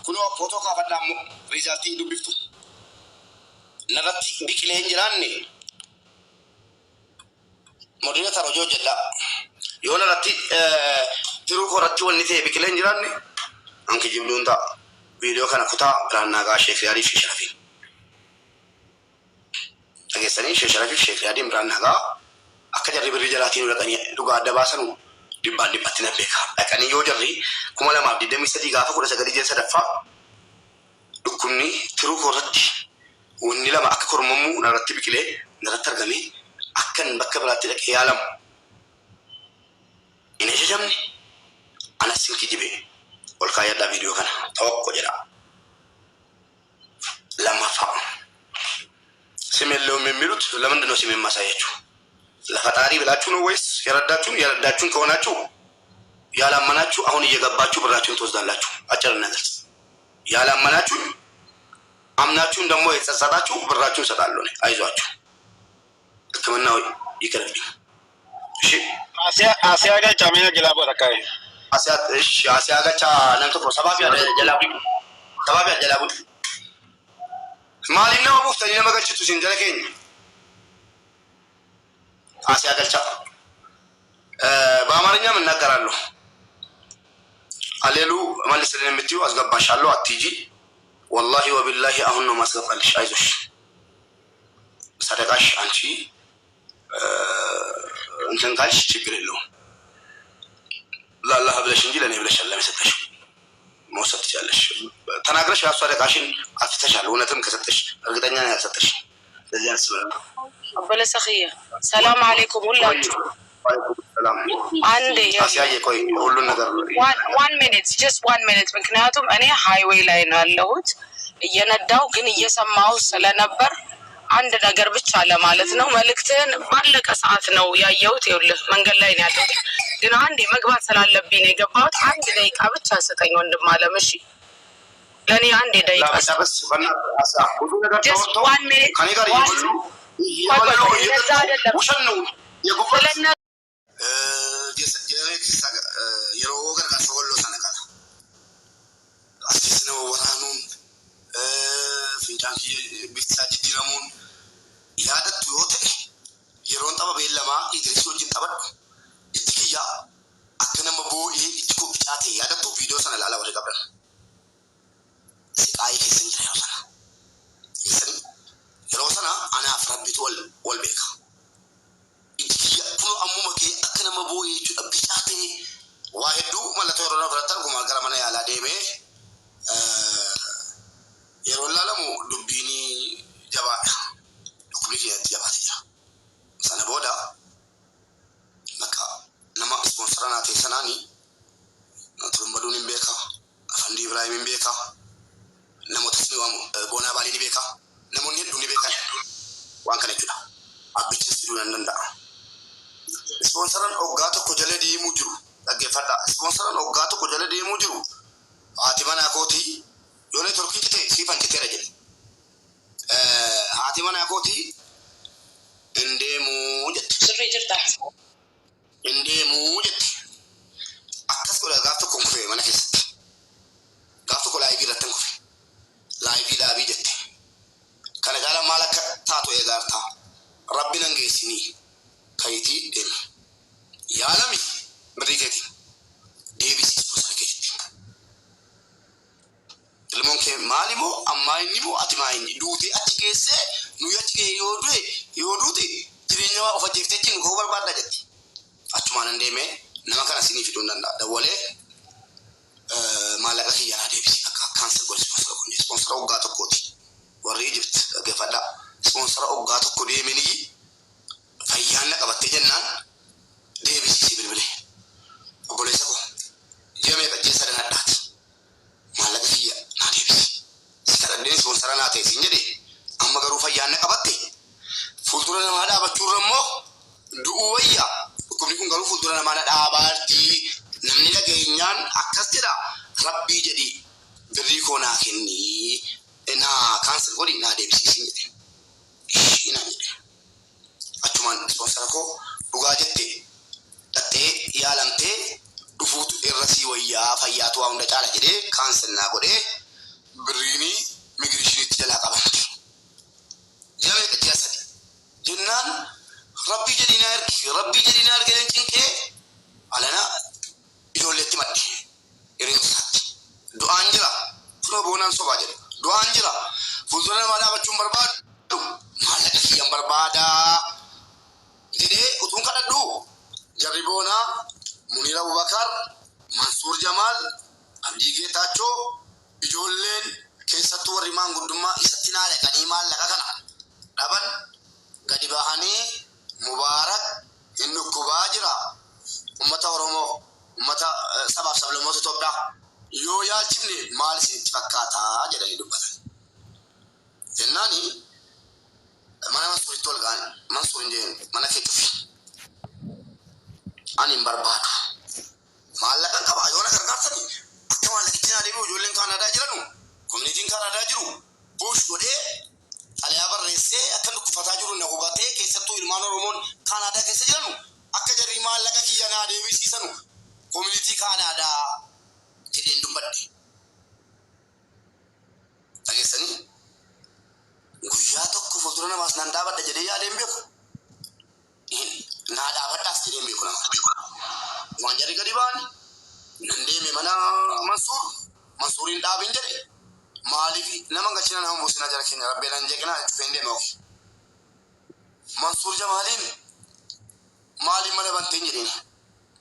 kuno foto kaafadhamu riizaltii dubbiftu narratti biqilee hin jiraanne moderator hojii hojjedha yoo narratti tiruu koratti wanni ta'e biqilee hin jiraanne anki jibduun ta'a viidiyoo kana kutaa Biraannaa Gaa Sheek Riyaadii fi Sharafiin dhageessanii Sheek Riyaadiin Biraannaa Gaa akka jarri birrii jalaatiin dhaqanii dhugaa adda baasan dhibbaan dhibbatti na beeka dhaqanii yoo jarri 2023 gaafa 19 sadaffaa dhukkubni tiruu koratti wanni lama akka kormamuu narratti biqilee narratti argamee akkan bakka biraatti dhaqee yaalamu hin ajajamne anas hin kijibee ol kaayadhaa viidiyoo kana tokko jedha lammaffaa simeellee የሚሉት ለምንድን ነው ሲሜን ማሳያችሁ ለፈጣሪ ብላችሁ ነው ወይስ ያረዳችሁን ከሆናችሁ ያላመናችሁ አሁን እየገባችሁ ብራችሁን ትወስዳላችሁ አጭርና ግልጽ ያላመናችሁ አምናችሁን ደግሞ የተጸጸታችሁ ብራችሁን ሰጣለሁ ነው አይዟችሁ ሕክምናው ይቀርብኝ እሺ አሲያ ጋቻ ምን ጀላቦ ተካይ አሲያ ጋቻ ነንቶ ሰባቢ ጀላቦ ማሊና ወፍተኝ ለመገጭቱ ሲንጀለከኝ አሲያ ጋቻ በአማርኛም እናገራለሁ አሌሉ መልስልን የምትዩ አስገባሻለሁ አትጂ والله وبالله አሁን ነው ማስገባልሽ አይዞሽ ሰደቃሽ አንቺ እንትን ካልሽ ችግር የለውም ለአላህ ብለሽ እንጂ ለኔ ብለሽ አላህ መሰጠሽ መውሰድ ትችላለሽ ተናግረሽ ያሷ ሰደቃሽን አፍተሻል እውነትም ከሰጠሽ እርግጠኛ ነኝ ያልሰጠሽ ለዚህ አስበላ አበለ ሰኺያ ሰላም አለይኩም ሁላችሁ ሰላም አንዴ አሲያዬ ቆይ ሁሉ ነገር 1 minute just 1 minute ምክንያቱም እኔ ሃይዌይ ላይ ነው ያለሁት እየነዳው ግን እየሰማው ስለነበር አንድ ነገር ብቻ ለማለት ነው መልእክትን ባለቀ ሰዓት ነው ያየሁት ይኸውልህ መንገድ ላይ ነው ያለሁት ግን አንዴ መግባት ስላለብኝ ነው የገባሁት አንድ ደቂቃ ብቻ ሰጠኝ ወንድም አለም እሺ ለኔ አንድ ደቂቃ በስ ብዙ ነገር ተወጥቶ ከኔ ጋር ይወሉ ውሸት ነው የጉፈለና yeroo gargaarsa walloo sana kana asisnoo waraanuun fincaan biftisaa jijjiiramuun yaadattu yoo ta'e yeroon tapha beellamaa Idris wajjin taphadhu itti kiyyaa akka nama boo'ee itti kobbicaa ta'e yaadattu viidiyoo sana ilaalaa warri qabdan siqaayii keessan jira yeroo sana anaaf rabbitu wal beeka kuno ammuma kee akka nama boo'ee jechuudha bichaatee waa hedduu mallattoo yeroo naaf arguma gara mana yaalaa deemee yeroo laalamu dubbiin jabaadha dhukkubni keessatti jabaatee jira sana booda maka nama sponsora naa ta'e sanaani turumbaduun hin beeka Afandi Ibrahim hin beeka namoota sini waamu boonaa baalii ni beeka namoonni hedduun ni beekan waan kana jechuudha abbichis fiduu nan danda'a sponsoran oggato ko jale deemu jiru dhaggeeffadha sponsoran oggato ko jale deemu jiru haati mana kooti yoone turkii kite sifan kitera jedhe haati mana kooti indeemu jette sirrii jirta indeemu jette akkas godha gaafta kun kufe mana keessatti gaafta ko laayivii irratti kufe laayivii dhaabii jette kana gaala maal akka taatu eegaarta rabbi nan geessinii kayti dem yaalami biriketi deebisi sponsor ilmoon kee maalimo amma inni mo atimaayini duuti achi geesse nu achi gee yoo duuti jireenya waa ofajeefteetiin koo barbaadda jetti achumaan deemee nama kana sinii fiduu danda'a dawalee maallaqa kiyyaa deebisi akka kaanser godhe sponsor oggaa tokkooti warri Egypt dhaggeeffadha sponsor oggaa tokko deemanii fayyaanna qabattee jennaan deebisi bilbile obboleessa ko jeemee qajjeessa danadhaati maallaqa kiyya naa deebisi sikadhandeen sponsora naa ta'e siin jedhe amma garuu fayyaanna qabatte fuuldura namaa dhaabachuurra immoo du'uu wayya dhukkubni kun garuu fuuldura namaa dhaabaartii namni dhageenyaan akkas jedha rabbii jedhi birrii koo naa kennii naa kaanser godhi naa deebisi siin jedhe ishii naa jedhe achumaan sponsora ko dhugaa jette dhattee yaalamtee dhufuutu irra sii wayyaa fayyaatu waa hunda caala jedhee kaanser naa godhee بريني ميغريشن تجلا قبل جامع كجاسد جنان ربي جدينا ارجلين تنكي علىنا يولتي مدي يريد سات دو انجلا فلو بونان سوباجل دو انجلا فوزنا مالا بچون برباد مالك يام بربادا جدي اتون كدو جربونا منير ابو بكر منصور جمال عبدي گيتاچو يجولن كيساتو ريمان غدما يستنا لكني مال لكنا دبن غدي باهني مبارك انو كباجرا امتا ورمو امتا سبب سبلمو توبدا يو يالچني مال سيتفكاتا جدي دبل جناني mana Mansur itu kan Mansur ini mana kita anim barbadu malah kan kau ayona kerja tadi atau malah kita ada ibu jualan Kanada jalan community Kanada jalan push kode ale abar rese akan tu kufata jalan nak ubate kisah tu ilmu Roman Kanada kisah jalan akka jadi malah kan kita ada ibu sisa nu community Kanada jadi induk badi lagi seni guyyaa tokko fuuldura namaas nan dhaabadha jedhee yaadeen beeku naa dhaabadhaas jedheen beeku nama waan jarri gadi ba'ani nan deeme mana Mansuuriin dhaabin jedhe maaliif nama galchina nama buusina jara keenya rabbee nan jeeqinaa itti deeme ofi Mansuur Jamaaliin maaliin mana banteen jedheeni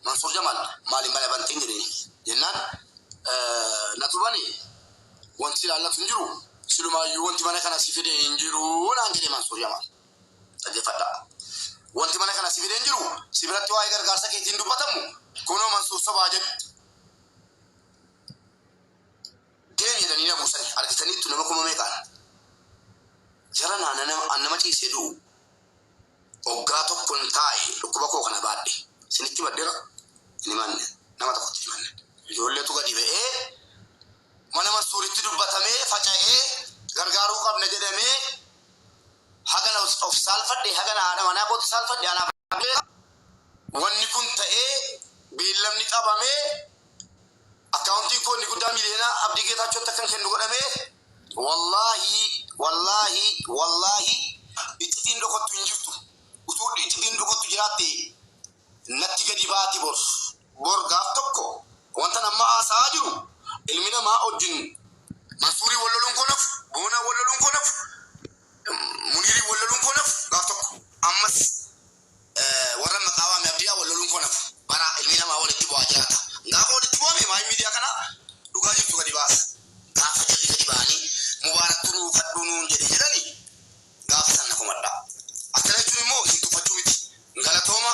Mansuur Jamaal maaliin mana banteen jedheeni jennaan natubani wanti ilaallatu hin jiru Siluma wanti mana kana sifide injiru naan jedhe Mansuur Jamaal dhaggeeffadha wanti mana kana sifide injiru sibiratti waa'ee gargaarsa keetiin dubbatamu kunoo Mansuur sobaa jedhu deemi jedhanii na buusani argitaniittu nama kuma meeqaan jara nama ciisee du'u oggaa tokkoon taa'e dhukkuba koo kana baadhe sinitti baddeera hin himanne nama tokkotti himanne ijoolleetu gadi ba'ee mana Mansuuritti dubbatamee faca'ee gargaaruu qabna jedhamee hagana of saalfadhe hagana haadha manaa kooti saalfadhe anaaf wanni kun ta'ee beellamni qabamee akkaawuntiin koo inni guddaa miliyoona Abdii Geetaachotti akkan kennu godhamee wallaahi iccitiin dhokottu hin jirtu utuu iccitiin dhokottu jiraatte natti gadi baati bor gaaf tokko wanta nama haasaa jiru ilmi namaa wajjin Mansuurii walloluun koonaf Boonaa walloluun koonaf Muniirii walloluun koonaf gaaf tokko ammas warra maqaawame Abdiyaa walloluun koonaf bara ilmi namaa walitti bu'aa jiraata gaafa walitti bu'ame maayii miidiyaa kana dhugaa jirtu gadi baasa gaafa jalli gadi ba'anii mubaarak turuu kadhuunuun jedhanii gaafa sanna komadha akkana jechuun immoo isin tuffachuu miti galatooma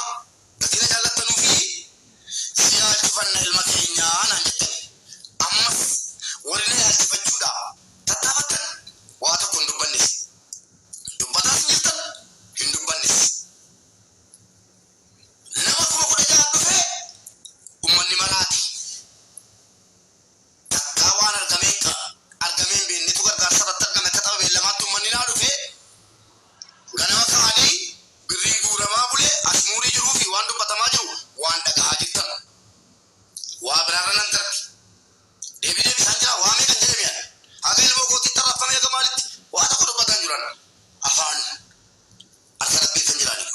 gatina jaallattanuu fi siyaalchifanna ilma keenyaa naan jettani ammas warreen yaalchifachuudha tattaafatan waa tokko hin dubbannes dubbataas hin jirtan hin dubbannes nama kuma 16 dhufee ummanni maraati takkaa waan argameen beeknetu gargaarsa irratti argame akka xaba beellamaatti ummanni naa dhufee ganama ka'anii birriin guuramaa bulee asmuurii jiruu fi waan dubbatamaa jiru waan dhagahaa jirtan waa biraarra nan darbi deebii isaan jira waa meeqan jedhamiyan haga ilmoo kootti tarraffamee akka maalitti waa tokko dubbataan jiran afaan harka rabbii kan jiraani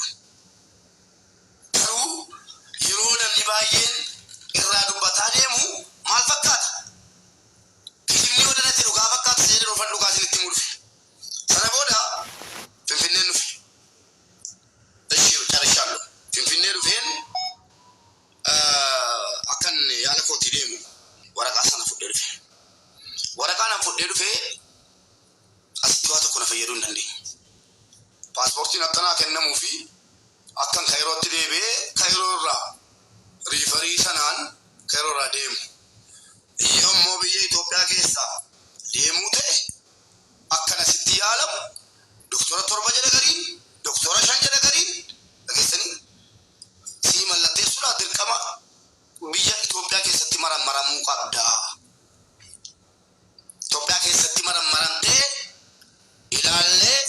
garuu yeroo namni baay'een irraa dubbataa deemu maal fakkaata kijibni yoo danatti dhugaa fakkaata jedhe dhufan dhugaa isinitti mudhufe sana booda Finfinneen dhufe carishaallo Finfinnee dhufeen akkan yaala kootii deemu waraqaa sana fudhee dhufe waraqaa nan fudhee dhufee asitti waa tokko na fayyaduu hin dandeenye paaspoortiin akkanaa kennamuu fi akkan Kaayirootti deebi'ee Kaayiroo irraa riifarii sanaan Kaayiroo irraa deemu yoo immoo biyya Itoophiyaa keessaa deemuu ta'e akkana sitti yaalamu doktora 7 jedha gariin doktora 5 jedha gariin dhageessanii sii mallatteessuudhaaf dirqama biyya Itoophiyaa keessatti maramuu qabda. Itoophiyaa keessatti maramtee ilaallee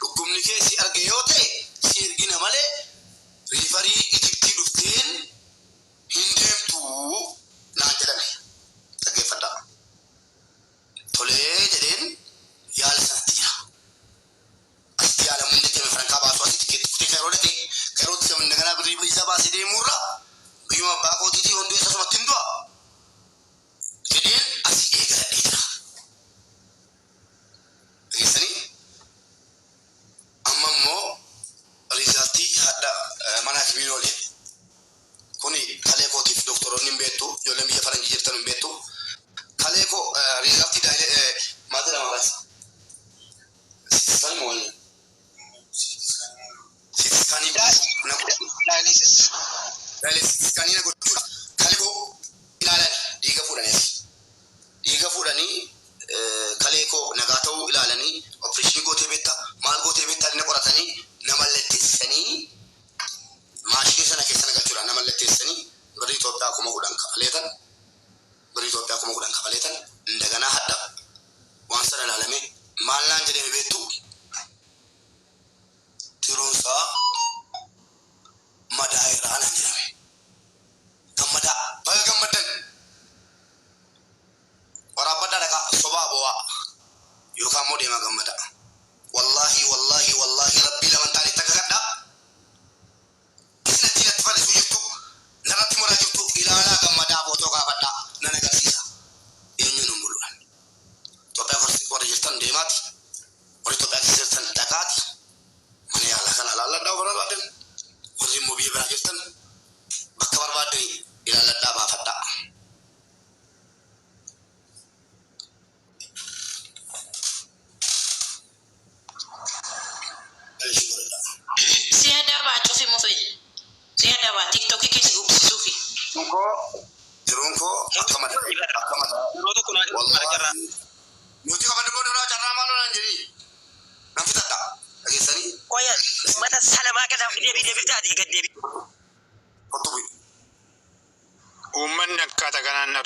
dhukkubni keessi arge yoo ta'e si ergina malee riifarii Ijiptii dhufteen hin deemtu naan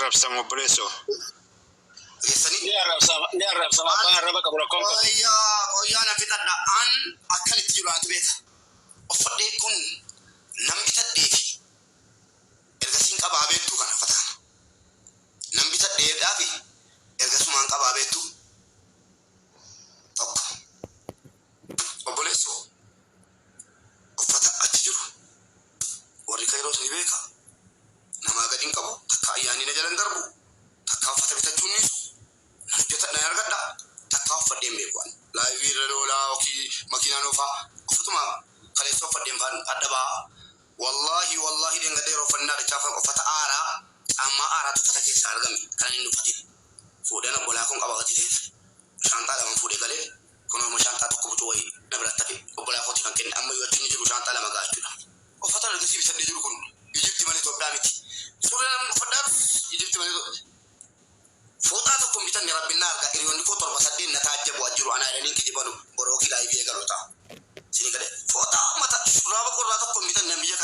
arrabsamu obboleessoo. Ni arrabsama abbaa arraba qabu rakkoon qabu. Qoyyaa na fixadha an akkanitti jiru ati beeka. Uffadhee kun nam bitadheefi ergasiin qabaa beektuu kana fataan. Nam bitadheedhaafi ergasumaan qabaa beektuu tokko. Obboleessoo uffata achi jiru warri Kairoos ni beeka. Namaa gadi hin qabu takka ayyaanii na jalan darbu takka uffata bitachuun niisu. Hojjeta na argadha takka uffadheen beekuan laayivii irra loolaa yookiin makiinaan oofaa uffatuma kaleessa uffadheen faan adda ba'a. Wallahi deengadhee yeroo uffannaa dachaafa uffata aaraa caammaa aaraatu uffata keessaa argame kan inni uffate fuudheen obbolaa kun qaba gatiteef shaantaa lama fuudhee galee kun amma shaantaa tokko bucuu wayii na biratti hafe obbolaa kooti kan kenne amma yoo achiin jiru shaantaa lama gaachuudha. Uffata argisiif sadii jiru kun Ijipti malee Itoophiyaa miti. Suuraan uffadhaaf Ijipti malee Fotaa tokko bitan rabbina arga hiriyoonni koo torba sadeen na taajjabu ajiru ana jedhanii kijibanu borooki laayivii eegalota. Sini gale fotaa mata shuraaba qorraa tokko bitan namiyya